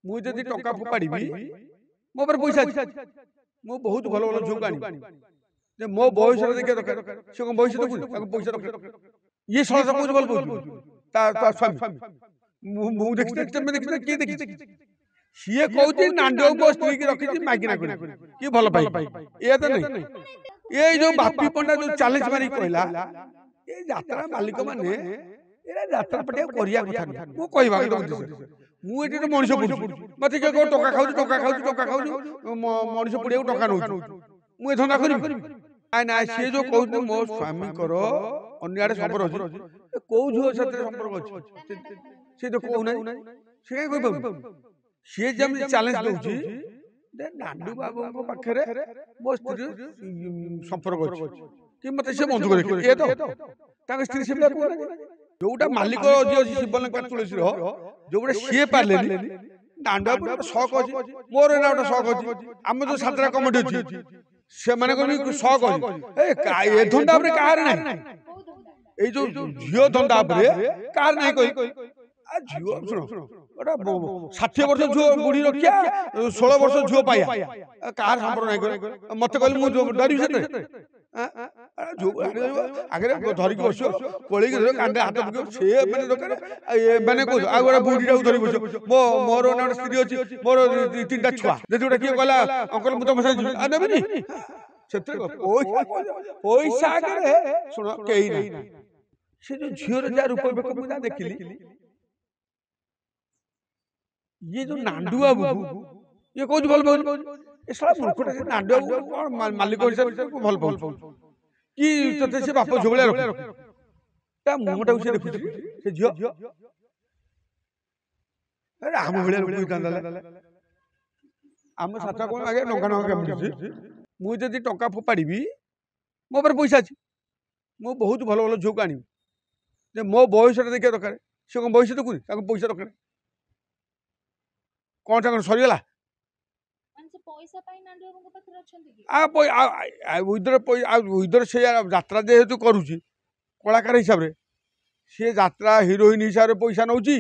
ମୁଁ ଯଦି ଟଙ୍କା ଫୋପାଡ଼ିବି ମୋ ଉପରେ ପଇସା ଅଛି, ମୁଁ ବହୁତ ଭଲ ଭଲ ଝିଅକୁ ଆଣିବି ଯେ ମୋ ବୟସରେ ଦେଖିବା ଦରକାର। ସେ କଣ ବୟସ ଦେଖୁଛି, ତାକୁ ପଇସା ଦରକାର। ଇଏ ସଳସ କହୁଛି ଭଲ ପାଉଛି ତା ସ୍ୱାମୀ। ମୁଁ ଦେଖିଛି, ତମେ ଦେଖିଛ, କିଏ ଦେଖିଛି? ସିଏ କହୁଛି ନାଣ୍ଡୁଆକୁ ମୋ ସ୍ତ୍ରୀ କି ରଖିଛି ମାଗିନା କରି, କି ଭଲ ପାଇ। ଏଇଆ ତ ନାଇଁ। ଏଇ ଯୋଉ ବାପି ପଣ୍ଡା ଯୋଉ ଚ୍ୟାଲେଞ୍ଜ ମାରି କହିଲା, ଏ ଯାତ୍ରା ମାଲିକ ମାନେ ଏରା ଯାତ୍ରା ପାଟିଆ କରିବା କଥା ନୁହେଁ। ମୁଁ କହିବା କଥା ଉଦ୍ଦେଶ୍ୟ, ମୁଁ ଏଠି ଗୋଟେ ମଣିଷ ପଡୁଛି, ମତେ କିଏ କହ ଟଙ୍କା ଖାଉଛୁ ଟଙ୍କା ଖାଉଛୁ ଟଙ୍କା ଖାଉଛୁ, ମଣିଷ ପଡିଆକୁ ଟଙ୍କା ନଉଛି, ମୁଁ ଏ ଧନ୍ଦା କରିବି? ନାଇଁ ନାଇଁ, ସିଏ ଯୋଉ କହୁଛନ୍ତି ମୋ ସ୍ୱାମୀଙ୍କର ଅନ୍ୟ ଆଡେ ସମ୍ପର୍କ ଅଛି, କୋଉ ଝିଅ ସାଥିରେ ସମ୍ପର୍କ ଅଛି ସେ ତ କହୁନାହିଁ। ସେ କାହିଁ କହିପାରୁନି? ସିଏ ଯେମିତି ଚ୍ୟାଲେଞ୍ଜ ଦଉଛି ଯେ ନାଣ୍ଡୁ ବାବୁଙ୍କ ପାଖରେ ମୋ ସ୍ତ୍ରୀ ସମ୍ପର୍କ ଅଛି, କି ମତେ ସେ ବନ୍ଧୁକ ଦେଖେ, ଏ ତ ତାଙ୍କ ସ୍ତ୍ରୀ ସେ ଯୋଉଟା ମାଲିକ ଯିଏ ଅଛି ଶିବଲଙ୍କା ତୁଳସୀର, ଯୋଉଟା ସିଏ ପାରିଲେନି, ନାଣ୍ଡୁଆ ଗୋଟେ ଶখ ଅଛି, ମୋର ଏଇନା ଗୋଟେ ଶখ ଅଛି। ଆମର ଯୋଉ ସାତଟା କମିଟି ଅଛି, ସେମାନଙ୍କର ବି ଶখ ଅଛି। ଏ ଧନ୍ଦା ଉପରେ କାହାର ନାହିଁ, ଏଇ ଯୋଉ ଝିଅ ଧନ୍ଦା ଉପରେ କାହାର ନାହିଁ କହି। ଝିଅ ଶୁଣ, ଗୋଟେ 60 ବର୍ଷ ଝିଅ ବୁଢୀ ରଖିଆ, 16 ବର୍ଷ ଝିଅ ପାଇବା, କାହାର ସମ୍ପର୍କ ନାହିଁ କହି। ମତେ କହିଲେ ମୁଁ ଡରିବି ସେଥିରେ? ଆଗରେ ଧରିକି ବସିବ, କୋଳିକି ଧରିବ, କାନ୍ଧେ ହାତ ପକେଇବ, ସେ ମାନେ ଦରକାର। ମାନେ କହୁଛ ଆଉ ଗୋଟେ ବୁଢୀଟାକୁ ଧରି ବସିବ, ମୋର ଗୋଟେ ସ୍ତ୍ରୀ ଅଛି, ମୋର 3ଟା ଛୁଆ, ଯଦି ଗୋଟେ କିଏ କହିଲା ଅଙ୍କଲ ମୁଁ ତମ ସାଙ୍ଗେ ଯିବି, ନେବିନି। ସେଥିରେ ପଇସା ଆଗରେ ଶୁଣ କେହି ନାହିଁ। ସେ ଯୋଉ ଝିଅର ଯାହା ରୂପ ବେକ ମୁଁ ଯାହା ଦେଖିଲି, ଇଏ ଯୋଉ ନାଣ୍ଡୁଆ ବାବୁ, ଇଏ କହୁଛି ଭଲ ପାଉଛି। ଏ ଶଳା ମୂର୍ଖଟା, ସେ ନାଣ୍ଡୁଆ ବାବୁ କଣ ମାଲିକ ହିସାବରେ ଭଲ ପାଉଛି କି ତତେ ସେ ବାପ ଝିଅ ଭଳିଆ ରଖେ? ତା ମୁହଁଟାକୁ ସେ ଦେଖୁଛି, ସେ ଝିଅ ଆମ ଭଳିଆ ଲୋକ ହେଇଥାନ୍ତା। ଆମ ସାତ କଣ ଆଜ୍ଞା ନଙ୍କା ନଙ୍କା କେମିତି? ମୁଁ ଯଦି ଟଙ୍କା ଫୋପାଡ଼ିବି ମୋ ଉପରେ ପଇସା ଅଛି, ମୁଁ ବହୁତ ଭଲ ଭଲ ଝିଅକୁ ଆଣିବି ଯେ ମୋ ବୟସରେ ଦେଖିବା ଦରକାର। ସେ କଣ ବୟସ ଦେଖୁଛି, ତାକୁ ପଇସା ଦରକାର। କଣ ତାଙ୍କର ସରିଗଲା? ସେ ଯାତ୍ରା ଯେହେତୁ କରୁଛି କଳାକାର ହିସାବରେ, ସେ ଯାତ୍ରା ହିରୋଇନ ହିସାବରେ ପଇସା ନଉଛି,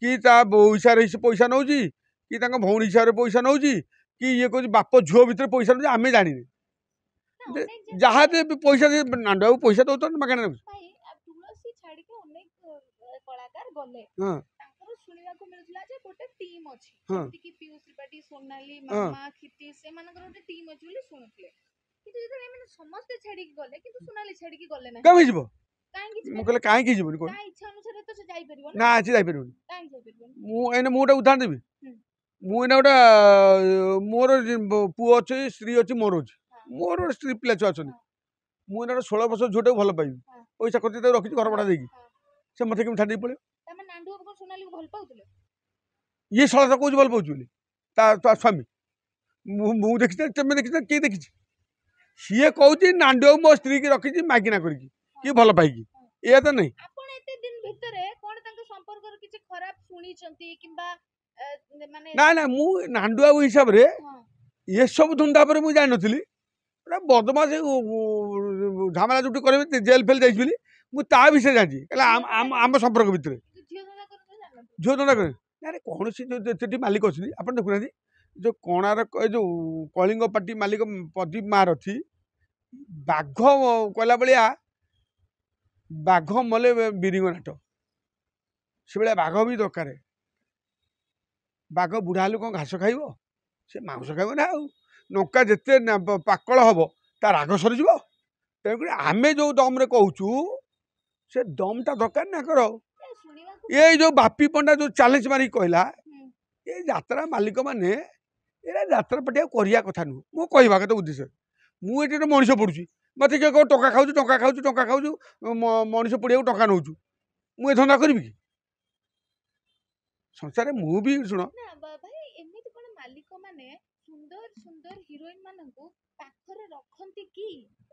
କି ତା ବୋଉ ହିସାବରେ ପଇସା ନଉଛି, କି ତାଙ୍କ ଭଉଣୀ ହିସାବରେ ପଇସା ନଉଛି, କି ଇଏ କହୁଛି ବାପ ଝିଅ ଭିତରେ ପଇସା ନଉଛି, ଆମେ ଜାଣିନେ। ଯାହା ପଇସା ନାଣ୍ଡୁଆକୁ ପଇସା ଦଉଛନ୍ତି ମାଗଣା ନଉଛି। ଶୁଣିବାକୁ ମିଳୁଥିଲା ଯେ ଗୋଟେ ଟିମ୍ ଅଛି, ଯେମିତି କି ପିୟୁଷ ତ୍ରିପାଠୀ, ସୋନାଲି, ମାମା, କ୍ଷିତି, ସେମାନଙ୍କର ଗୋଟେ ଟିମ୍ ଅଛି ବୋଲି ଶୁଣୁଥିଲେ। କିନ୍ତୁ ଯେତେବେଳେ ଏମାନେ ସମସ୍ତେ ଛାଡିକି ଗଲେ, କିନ୍ତୁ ସୋନାଲି ଛାଡିକି ଗଲେ ନାହିଁ। କେମିତି ଯିବ? ମୁଁ କହିଲେ କାହିଁକି ଯିବନି? ତା ଇଚ୍ଛା ଅନୁସାରେ ତ ସେ ଯାଇପାରିବ ନା, ଆଜି ଯାଇପାରିବନି। କାହିଁକି ଯାଇପାରିବନି? ମୁଁ ଗୋଟେ ଉଦାହରଣ ଦେବି। ମୁଁ ଏଇନା ଗୋଟେ ମୋର ପୁଅ ଅଛି, ସ୍ତ୍ରୀ ଅଛି, ମୋର ଅଛି, ମୋର ସ୍ତ୍ରୀ ପିଲା ଛୁଆ ଅଛନ୍ତି। ମୁଁ ଏଇନା 16 ବର୍ଷ ଝିଅଟାକୁ ଭଲ ପାଇବି, ପଇସା ଖର୍ଚ୍ଚ ତାକୁ ରଖିଛି ଘର ଭଡ଼ା ଦେଇକି, ସେ ମତେ କେମିତି ଛାଡ଼ି ଦେଇ ପଳେଇବ? ଇଏ ସଳସ କହୁଛି ଭଲ ପାଉଛି ବୋଲି ତା ସ୍ୱାମୀ। ମୁଁ ଦେଖିଛି, ତମେ ଦେଖିଛ, କିଏ ଦେଖିଛି? ସିଏ କହୁଛି ନାଣ୍ଡୁଆକୁ ମୋ ସ୍ତ୍ରୀ କି ରଖିଛି ମାଗିନା କରିକି, କି ଭଲ ପାଇକି। ଏଇଆ ତ ନାଇଁ। ଆପଣ ଏତେ ଦିନ ଭିତରେ କଣ ତାଙ୍କ ସମ୍ପର୍କର କିଛି ଖରାପ ଶୁଣିଛନ୍ତି କିମ୍ବା ନା ନା, ମୁଁ ନାଣ୍ଡୁଆବୁ ହିସାବରେ ଏସବୁ ଧନ୍ଦା ଉପରେ ମୁଁ ଜାଣିନଥିଲି। ବଦମାସ ଝାମେଲା ଯୋଉଠି କରିବି, ଜେଲ ଫେଲ ଯାଇଛି ବୋଲି ମୁଁ ତା ବିଷୟରେ ଜାଣିଛି। ଆମ ସମ୍ପର୍କ ଭିତରେ ଝିଅ ଧନ୍ଦା କରେ। ଆରେ କୌଣସି ଯେତେଟି ମାଲିକ ଅଛନ୍ତି ଆପଣ ଦେଖୁନାହାନ୍ତି, ଯୋଉ କୋଣାର୍କ ଏ ଯୋଉ କଳିଙ୍ଗ ପାଟି ମାଲିକ ପ୍ରଦୀପ ମହାରଥୀ, ବାଘ କହିଲା ଭଳିଆ, ବାଘ ମଲେ ବିରିଙ୍ଗ ନାଟ, ସେଭଳିଆ ବାଘ ବି ଦରକାର। ବାଘ ବୁଢା ହେଲେ କଣ ଘାସ ଖାଇବ? ସେ ମାଂସ ଖାଇବ ନା। ଆଉ ଲଙ୍କା ଯେତେ ପାକଳ ହବ ତା ରାଗ ସରିଯିବ। ତେଣୁକରି ଆମେ ଯୋଉ ଦମରେ କହୁଛୁ ସେ ଦମଟା ଦରକାର ନା କର। ଏଇ ଯୋଉ ବାପି ପଣ୍ଡା ଯୋଉ ଚ୍ୟାଲେଞ୍ଜ ମାରିକି କହିଲା, ଏଇ ଯାତ୍ରା ମାଲିକ ମାନେ ଏରା ଯାତ୍ରା ପାଟିଆ କରିବା କଥା ନୁହଁ। ମୁଁ କହିବା କଥା ଉଦ୍ଦେଶ୍ୟ, ମୁଁ ଏଠି ଗୋଟେ ମଣିଷ ପଡୁଛି, ମତେ କିଏ କହ ଟଙ୍କା ଖାଉଛୁ ଟଙ୍କା ଖାଉଛୁ ଟଙ୍କା ଖାଉଛୁ, ମଣିଷ ପଡିଆକୁ ଟଙ୍କା ନଉଛୁ, ମୁଁ ଏ ଧନ୍ଦା କରିବି କି? ସଂସାରରେ ମୁଁ ବି ଶୁଣ, ଏମିତି କଣ ମାଲିକ ମାନେ ସୁନ୍ଦର ସୁନ୍ଦର ହିରୋଇନ ମାନଙ୍କୁ ପାଖରେ ରଖନ୍ତି କି?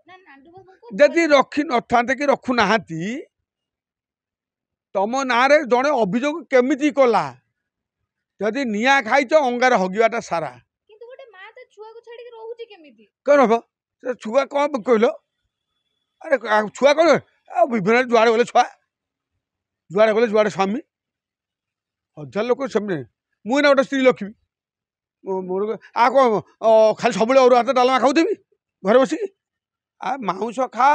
ନା ନାଣ୍ଡୁ ବାବୁଙ୍କୁ ଯଦି ରଖି ନଥାନ୍ତେ କି ରଖୁନାହାନ୍ତି, ତମ ନାଁରେ ଜଣେ ଅଭିଯୋଗ କେମିତି କଲା? ଯଦି ନିଆଁ ଖାଇଛ ଅଙ୍ଗାର ହଗିବାଟା ସାରା। କିନ୍ତୁ ଗୋଟେ ମା ତା ଛୁଆକୁ ଛାଡିକି ରହୁଛି କେମିତି? କଣ ହବ? ସେ ଛୁଆ କଣ କହିଲ? ଆରେ ଛୁଆ କଣ, ବିଭିନ୍ନ ଯୁଆଡେ ଗଲେ ଛୁଆ, ଯୁଆଡେ ଗଲେ ଯୁଆଡେ ସ୍ୱାମୀ, ହଜାର ଲୋକ ସେମିତି। मुझे गोटे स्त्री लक्ष्मी मोर आ कौन खाली सब अरुआ भात डालमा खाऊदेवी घर बस आ माउस खा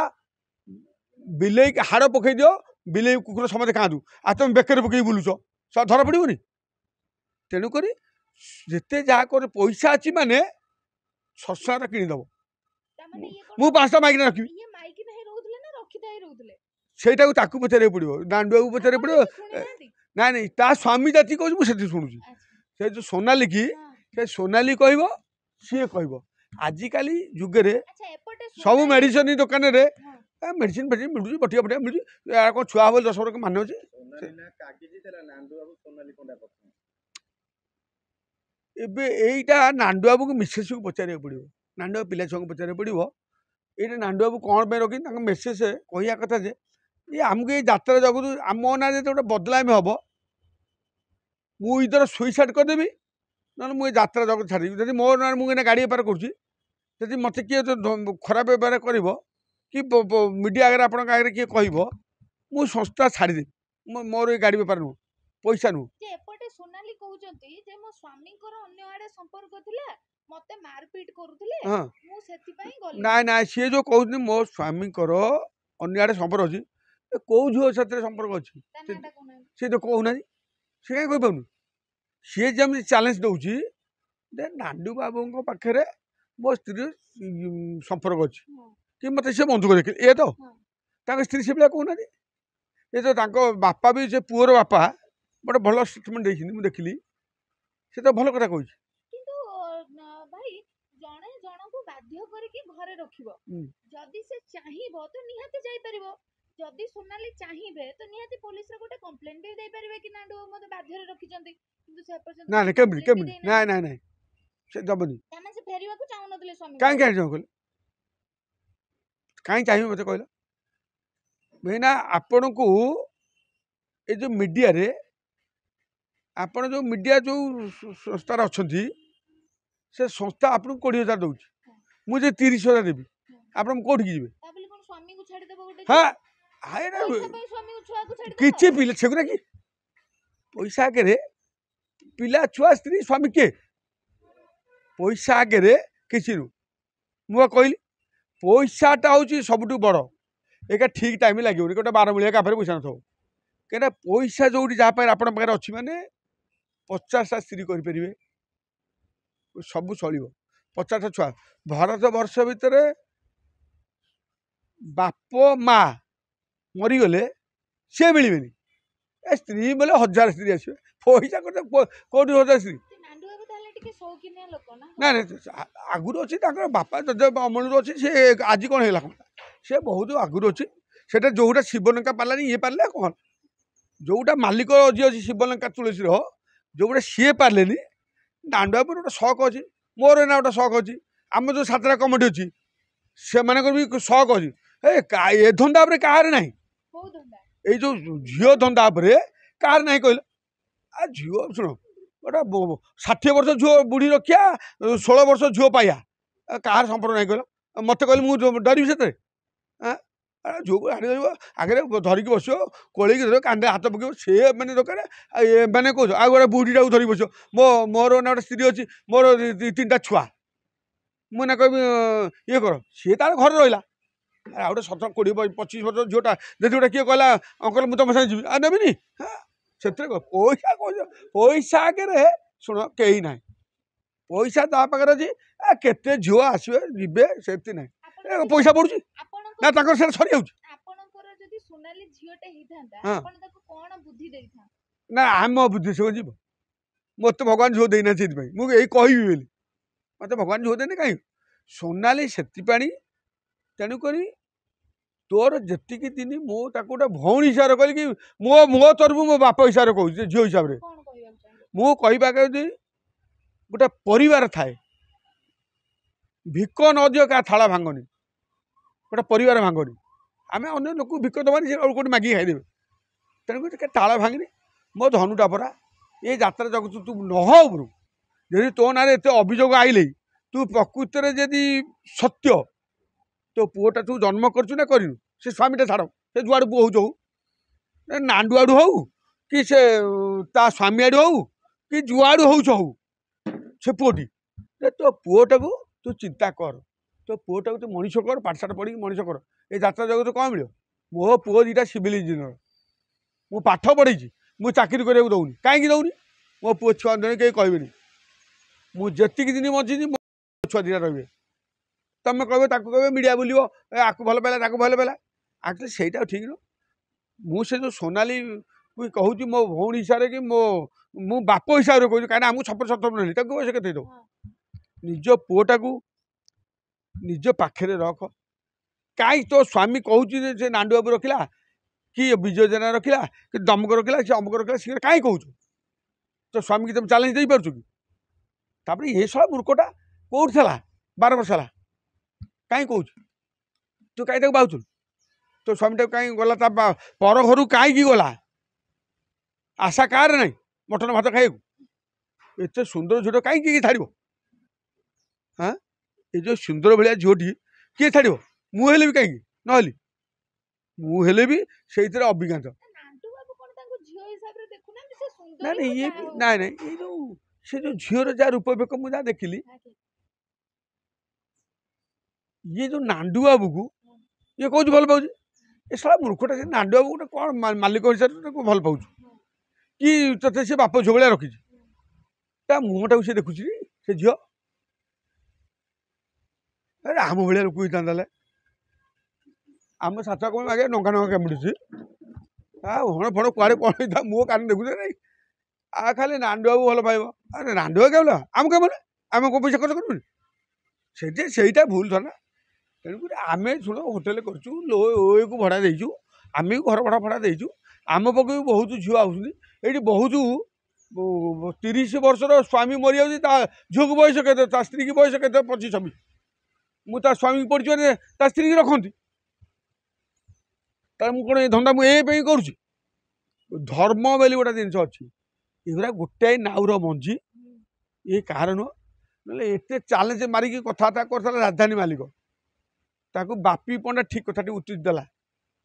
बिले हाड़ पकई दियो बिले कुकुर समझे खातु आ तुम बेकर पकई बुलुच धरा पड़ोनी तेणुक जिते जहाँ कर पैसा अच्छी माने शस्त्र किणीदब मु 5टा माइक रखी ସେଇଟାକୁ ତାକୁ ପଚାରିବାକୁ ପଡ଼ିବ ଦାଣ୍ଡୁଆକୁ ପଚାରିବାକୁ ପଡ଼ିବ ନା ନାଇଁ ତା ସ୍ୱାମୀ ଜାତି କହୁଛି ମୁଁ ସେଠି ଶୁଣୁଛି ସେ ଯେଉଁ ସୋନାଲି କି ସେ ସୋନାଲି କହିବ ସିଏ କହିବ ଆଜିକାଲି ଯୁଗରେ ସବୁ ମେଡ଼ିସିନ ଦୋକାନରେ ମେଡ଼ିସିନ ଫେଡ଼ିସିନ ମିଳୁଛି ବଟିକା ଫଟିକା ମିଳୁଛି କ'ଣ ଛୁଆ ହେବ 10 ବର୍ଷ ମାନେ ଅଛି ଏବେ ଏଇଟା ନାଣ୍ଡୁଆବୁକୁ ମିସେସକୁ ପଚାରିବାକୁ ପଡ଼ିବ ନାଣ୍ଡୁଆ ପିଲା ଛୁଆଙ୍କୁ ପଚାରିବାକୁ ପଡ଼ିବ ଏଇଟା ନାଣ୍ଡୁଆବୁ କ'ଣ ପାଇଁ ରଖି ତାଙ୍କ ମେସେଜ କହିବା କଥା ଯେ ये आमको ये यात्रा जगत आम ना जो गोटे बदलामी हम मुझे इधर सुइसाइड करदेवी ना मुझे यात्रा जगत छाड़ी जब मो ना मुझे गाड़ी बेपार करुँच मत किए खराब बेपार कर कि मीडिया आगे आप किए कह मु संस्था छाड़देवी मोर ये गाड़ी बेपार नुह पैसा नुह सोनाली कहउचंती जे मो स्वामी कर अन्य आडे संपर्क थिला मते मारपीट करूथिले मु सेति पई गली ना ना से जो कहउनी मो स्वामी कर अन्य आडे संपर्क अछि कौ झील से संपर्क अच्छी सी तो कहना सी कहीं कहीपार सी जमी चैलेंज दौर नांडू बाबू पाखे मो स्त्री संपर्क अच्छी कि मत सी बंधुक देख ये तो स्त्री से भाया कहना ये तो बापा भी से पुअर बापा गोटे भल स्टेटमेंट देखी देखिली से तो भल कथा कही जदि से चाहिबो तो निहाती जाई परिबो जदि सोनाली चाहिबे तो निहाती पुलिस रे गोटे कंप्लेंट दे दे परिबे कि नांडू मते बाध्य रे रखि जंती किंतु से पर्यंत ना ना केबनी ना ना ना से दबनी तमे से फेरिवा को चाहू नथले स्वामी काई काई जाऊ काई चाहिबे मते कहला बेना आपण को ए जो मीडिया रे आपण जो मीडिया जो संस्था अछंती से संस्था आपन 20,000 दउची मुझे 30,000 देबी आपण कोठी जिबे ताबले कोन स्वामी को छाडी देबो गोटे हां हाय रे स्वामी को छुआ को छाडी किछि पिले छगुरा की पैसा के रे पिला छुआ स्त्री स्वामी के पैसा के रे किछि नु मु कहली पैसाटा होची सबटु बड़ एका ठीक टाइम लागियो गोटे 12 मिलिया काफरे पैसा नथो केना पैसा जोडी जा पाए आपण पाखे अछि माने 50टा स्त्री करि परिबे सब चलिबो 50टा छुआ भारत वर्ष भितर बाप माँ मरीगले सी मिलबे ए स्त्री बोले 1000 स्त्री आसवे पैसा कौटी 1000 स्त्री ना ना आगुरी अच्छी बापा अमल अच्छी सी आज कौन है सी बहुत आगुरी अच्छी से जोटा शिवलंका पार्लानी ये पार्ले कौन जोटा मालिक जी अच्छी शिवलंका तुलसी जोटा सी पार्ले दांडुआ पर गोटे शौक अच्छी मोर ना गोटे शौक अच्छी आम जो 7टा कमिटी अच्छी से भी शौक अच्छी ए धंदा कहार ना ये जो झील धंदा कहार ना कहल आ झील शुण गोटे 60 वर्ष झील बुढ़ी रखिया 16 वर्ष झील पाइया कहार संपर्क ना कहल मत कहल मुझे डर से झील को आगे धरिकी बस कोल कांदे हाथ पक सी मैंने दरकार मैंने कौन आ गए बुढ़ीटा को धरिक बस मोर ना गोटे स्त्री अच्छी मोर 3टा छुआ मुझे कह ये कर सी तार घर रहा आ गोटे 17 20 25 वर्ष झीलटा जब गोटे किए कहला अंकल मुझे तुम साथ जी आ नेबिनी से पैसा कह पैसा आगे शुण कहीं ना पैसा ता पाखे अच्छी केते झील आसवे जीवे से ना पैसा पड़ुची ना तक सरी जाऊँ ना आम बुद्धि से जीव मत भगवान झील देना से मुझे कहबी बोली मत भगवान झील देने कहीं सोनाली से तेणुक तोर जी दिन मुझे गोटे भौणी हिसाब से कहली मो मो तरफ मो बाप हिसाब से कहूँ झील हिसाब से मु कहवा गोटे परिवार थाए भिक न दियो क्या थाला भांगनी गोटे परिवार भांगनी आम अन्य लोक भिक दबानी कौट मागिक खाईदेवे तेणुक ताला भांगनी मो धनुटा परा ये यात्रा जगत तू नहु जदि तो ना एत अभियोग आइले तू प्रकृत में जदि सत्य तो पुओटा तू जन्म करचु ना करू से स्वामीटा छाड़ से जुआड़ पुओ हो नांडू आड़ू हो कि से ता स्वामी आड़ू हो कि जुआड़ू हौ से पुओटी तो पुओटा को तू चिंता कर तो पुओटा को तू मनीष कर पाठशाठ पढ़ी मनीष कर ये यात्रा जगत कौन मिले मो पुओ दुटा सिविल इंजीनियर मु पाठ पढ़ी मु चाकरी करने दौनी कहीं दौनी मो पुओ छुआ कहीं कहबेनि मुझे दिन बची मो छुआ दुटा रे तुम कह मीडिया बुलो आक भल पाला भल पाला एक्चुअली सहीटा ठीक न मुझे जो सोनाली कहूँ मो भौणी हिसाब से कि मो मु बाप हिसाब से कहूँ कहीं आमको छपर सतर नहीं बयस के दो निज पुओटा को निज पाखे रख कहीं तो स्वामी कहूँ से नांडू बाबू रखिला कि विजय जेना रखिला कि दमक रखिला कि अमुक रखिला सी कहीं कहूँ तो स्वामी की तुम चैलेंज दे पार्छ कि तापर ये सब मूर्खटा कौट था 12 वर्ष है कहीं कहूँ तू कहीं बाहु तो स्वामी कहीं गला पर घर कहीं गला आशा कार नहीं मटन भात खाइक एत सुंदर झील कहीं किए छाड़ हाँ ये जो सुंदर भाया झीटी किए छाड़ मुझे भी कहीं नहली मुझे भी से अभिज्ञात ना नहीं ये ना नहीं ये जो से जो झीर जहाँ रूपवेक मुझे देखिली ये जो नांडू बाबू को ये कौन भल पाऊँ ये सारा मूर्खटा से नांडू बाबू गोटे कौन मालिक हिसाब से भल पाऊँ कि ते से बाप झोल रखी मुहटा को सी देखुची से झील अरे आम भाया लोक होता आम सात कम आगे नंगा नंगा कामुड़ी हण फण कुआड़े कौन होता मो कान देखुचे नहीं आ खाली नांडू बाबू भल पाइब अरे नांडू बाबू क्या आम क्या आम को पैसा खर्च करूँ से भूल था ना तेणुक आम शुण होटेल कर भड़ा देचु आम भी घर भड़ा फड़ा देचु आम पक्ष भी बहुत झील आसुँच बहुत 30 वर्षर स्वामी मरी जाऊँगी झील को बयस के स्त्री की बयस के 25-26 मुझे स्वामी की पढ़ी स्त्री की रखती मुझे कौन ये धंदा मुझे करुँच धर्म बोली गोटे जिनस अच्छी ये गोटाए नाउर मंझी ये कहार नुह ना एत चैलेंज मारिकी कथबार्ता कर राजधानी मालिक ताकू बापी पंडा ठीक कथा उचित देला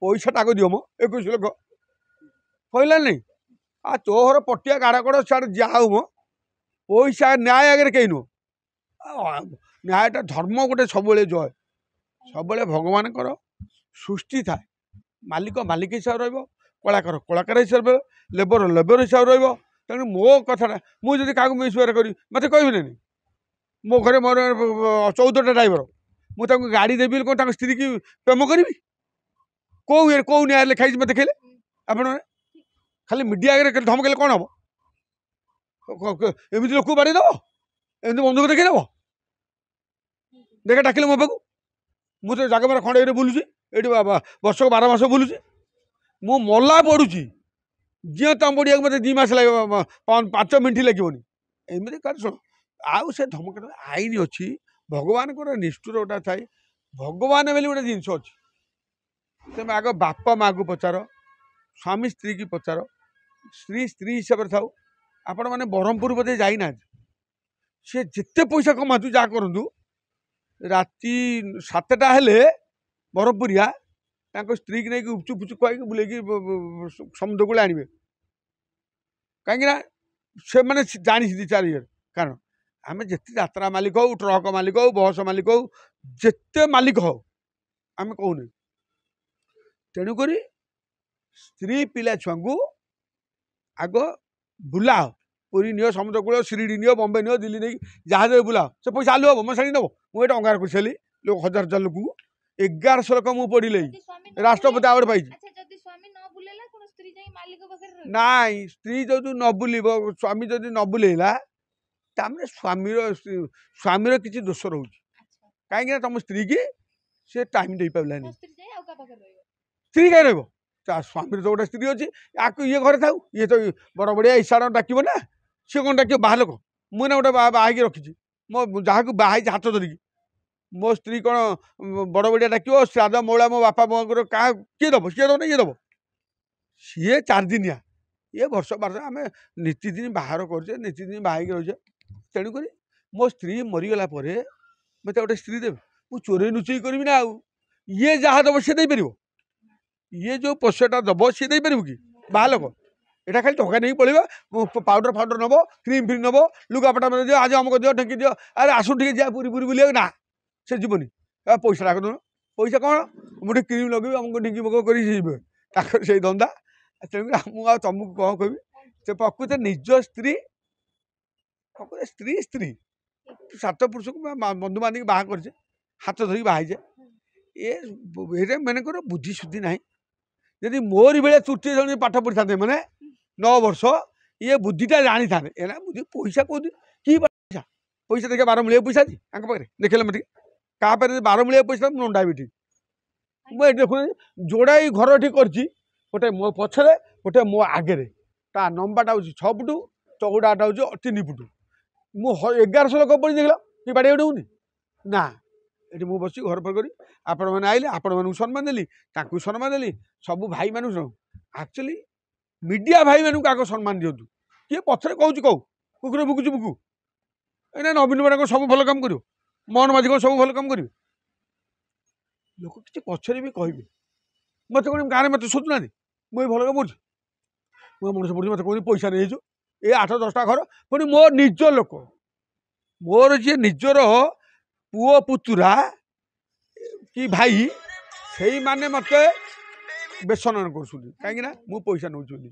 पैसा टाक दियो मो 21 लाख कहला नहीं आ तोहर पटिया गाड़ा कड़ सियाड़ जाऊ मो पैसा न्याय आगे कहीं नुह न्यायटा धर्म गोटे सब जय सब भगवान सृष्टि थाए मालिक मालिक हिसाब रलाकार कलाकार हिसाब लेबर लेबर हिसाब रो मो कथा मुझे क्या मिसबेहर करी मत कहबी नहीं मो घरे मोर 14टा ड्राइवर मुझे गाड़ी देवी कौन स्त्री की प्रेम करी कौ न्याय लिखाई मत देखले आप खाली मीडिया आगे धमकेले कौन हम एमती लोक बाड़ी दब एमती बंधुक देखीदेव देखा डाकिले मो पाक मुझे जगह खंडे बुलूँ ये वर्ष को 12 मास बुलूँ मु मला पड़ुची जी तम पड़िया मत 2 मास लगे 5 मिनट लगे एमती कर शुण आउ से धमक आईन अच्छी भगवान को निष्ठुर गोटा थाए भगवान बोली गोटे जिनस अच्छी तुम आग बाप माँ को पचार स्वामी स्त्री की पचार स्त्री स्त्री हिसाब से थाऊ आपण मैंने ब्रह्मपुर बोधे जाइना सी जिते पैसा कमातु जहाँ करूँ राति 7टा हेले ब्रह्मपुरिया स्त्री की नहीं गुपचुप फुचुप खुआई बुले समुद्र कूल आने कहीं से मैंने जानी 4 इयर कारण आम जिते यात्रा मालिक हो ट्रक मालिक हो बस मालिक हो जिते मालिक हो आम कहूनी तेणुक स्त्री पिला छुआ को आग बुलाओ पुरी नियो समुद्र cool Shirdi neo Bombay neo Delhi नहीं जहाज बुलाओ से पैसा आलू हम शाणी नब मुझे अंगार कर सारी लोग 1000 लोक 1100 लोक मुझे पढ़ी राष्ट्रपति आवार्ड पाई नाई स्त्री जो न बुलब स्वामी जदि न बुलेला तामने स्वामीर किसी दोष रोच कहीं तुम स्त्री की से टाइम दे पारानी स्त्री कहीं रही स्वामी तो गोटे स्त्री अच्छी या ये घर था ये तो बड़ बढ़िया इशारा डाक ना सी कौन डाक बाहर लोक मुझे गोटे बाहर रखी मो जहाँ को बाहर हाथ धरिकी मो स्त्री कौन बड़ बढ़िया डाक श्राद्ध मौला मो बापा मो क्या किए दब सी दब ये दब सी 4 दिनिया ये वर्ष 12 आम नीतिदिन बाहर करे नीतिदिन बाहर रोचे तेणुक मो स्त्री मरीगला मत गोटे स्त्री देवे मुझे चोरी नुचई करी ना आउ ये जहाँ दब सी दे पार ये जो पोषाटा दब सी दे पार कि बाहर लोक এটা খালি ଟଙ୍କା ନେଇକି ପଳେଇବ ପାଉଡର ଫାଉଡର ନେବ କ୍ରିମ୍ ଫ୍ରିମ୍ ନେବ ଲୁଗାପଟା ମାନେ ଦିଅ ଆଜି ଅମକ ଦିଅ ଢେଙ୍କି ଦିଅ ଆରେ ଆସୁ ଟିକେ ଯିବା ପୁରୀ ପୁରୀ ବୁଲିବାକୁ ନା ସେ ଯିବନି ପଇସା ଡାକ ଦେଉନ ପଇସା କ'ଣ ମୁଁ ଟିକେ କ୍ରିମ୍ ଲଗେଇବି ଆମକୁ ଢିଙ୍କି ମଗ କରି ଯିବେ ତାଙ୍କର ସେଇ ଧନ୍ଦା ତେଣୁକରି ମୁଁ ଆଉ ତମକୁ କ'ଣ କହିବି ସେ ପ୍ରକୃତ ନିଜ ସ୍ତ୍ରୀ ସ୍ତ୍ରୀ ସ୍ତ୍ରୀ ସାତ ପୁରୁଷକୁ ବନ୍ଧୁ ବାନ୍ଧିକି ବାହା କରିଛେ ହାତ ଧରିକି ବାହା ହେଇଛେ ଏରେ ମନେକର ବୁଦ୍ଧି ସୁଦ୍ଧି ନାହିଁ ଯଦି ମୋରି ଭଳିଆ ତୃତୀୟ ଜଣ ପାଠ ପଢ଼ିଥାନ୍ତେ ମାନେ 9 ବର୍ଷ ଇଏ ବୁଦ୍ଧିଟା ଜାଣିଥାନ୍ତେ ଏନା ବୁଦ୍ଧି ପଇସା କହୁଛି କି ପଇସା ପଇସା ଦେଖିବା 12 ମୂଳିଆ ପଇସା ଅଛି ତାଙ୍କ ପାଖରେ ଦେଖିଲେ ମତେ କାହା ପାଖରେ 12 ମୂଳିଆ ପଇସା ମୁଁ ଡାଇବେଟିସ୍ ମୁଁ ଏଠି ଦେଖୁନି ଯୋଡ଼ାଇ ଘର ଏଠି କରିଛି ଗୋଟେ ମୋ ପଛରେ ଗୋଟେ ମୋ ଆଗରେ ତା ଲମ୍ବାଟା ହେଉଛି 6 ଫୁଟ ଚଉଡ଼ାଟା ହେଉଛି 3 ଫୁଟ ମୁଁ 1100 ଲୋକ ପଡ଼ି ଦେଖିଲ କି ବାଡ଼ି ଗୋଟେ ହଉନି ନା ଏଠି ମୁଁ ବସି ଘର ପରେ କରି ଆପଣମାନେ ଆଇଲେ ଆପଣମାନଙ୍କୁ ସମ୍ମାନ ଦେଲି ତାଙ୍କୁ ସମ୍ମାନ ଦେଲି ସବୁ ଭାଇମାନଙ୍କୁ ଆକ୍ଚୁଆଲି ମିଡ଼ିଆ ଭାଇମାନଙ୍କୁ ଆଗ ସମ୍ମାନ ଦିଅନ୍ତୁ କିଏ ପଛରେ କହୁଛି କହୁ କୁକୁର ବୁକୁଛୁ ବୁକୁ ଏଇନା ନବୀନ ପଟ୍ଟନାୟକ ସବୁ ଭଲ କାମ କରିବ ମୋହନ ମାଝୀ କ'ଣ ସବୁ ଭଲ କାମ କରିବେ ଲୋକ କିଛି ପଛରେ ବି କହିବେ ମୋତେ କ'ଣ ଗାଁରେ ମୋତେ ଶୋଧୁନାହାନ୍ତି ମୁଁ ଏଇ ଭଲ କାମ କରୁଛି ମୁଁ ମଣିଷ ପଡ଼ୁଛି ମୋତେ କହୁଛି ପଇସା ନେଇଛୁ ଏ 8-10ଟା ଘର ପୁଣି ମୋ ନିଜ ଲୋକ ମୋର ଯିଏ ନିଜର ପୁଅ ପୁତୁରା କି ଭାଇ ସେଇମାନେ ମୋତେ ବେସନ କରୁଛନ୍ତି କାହିଁକି ନା ମୁଁ ପଇସା ନେଉଛି ବୋଲି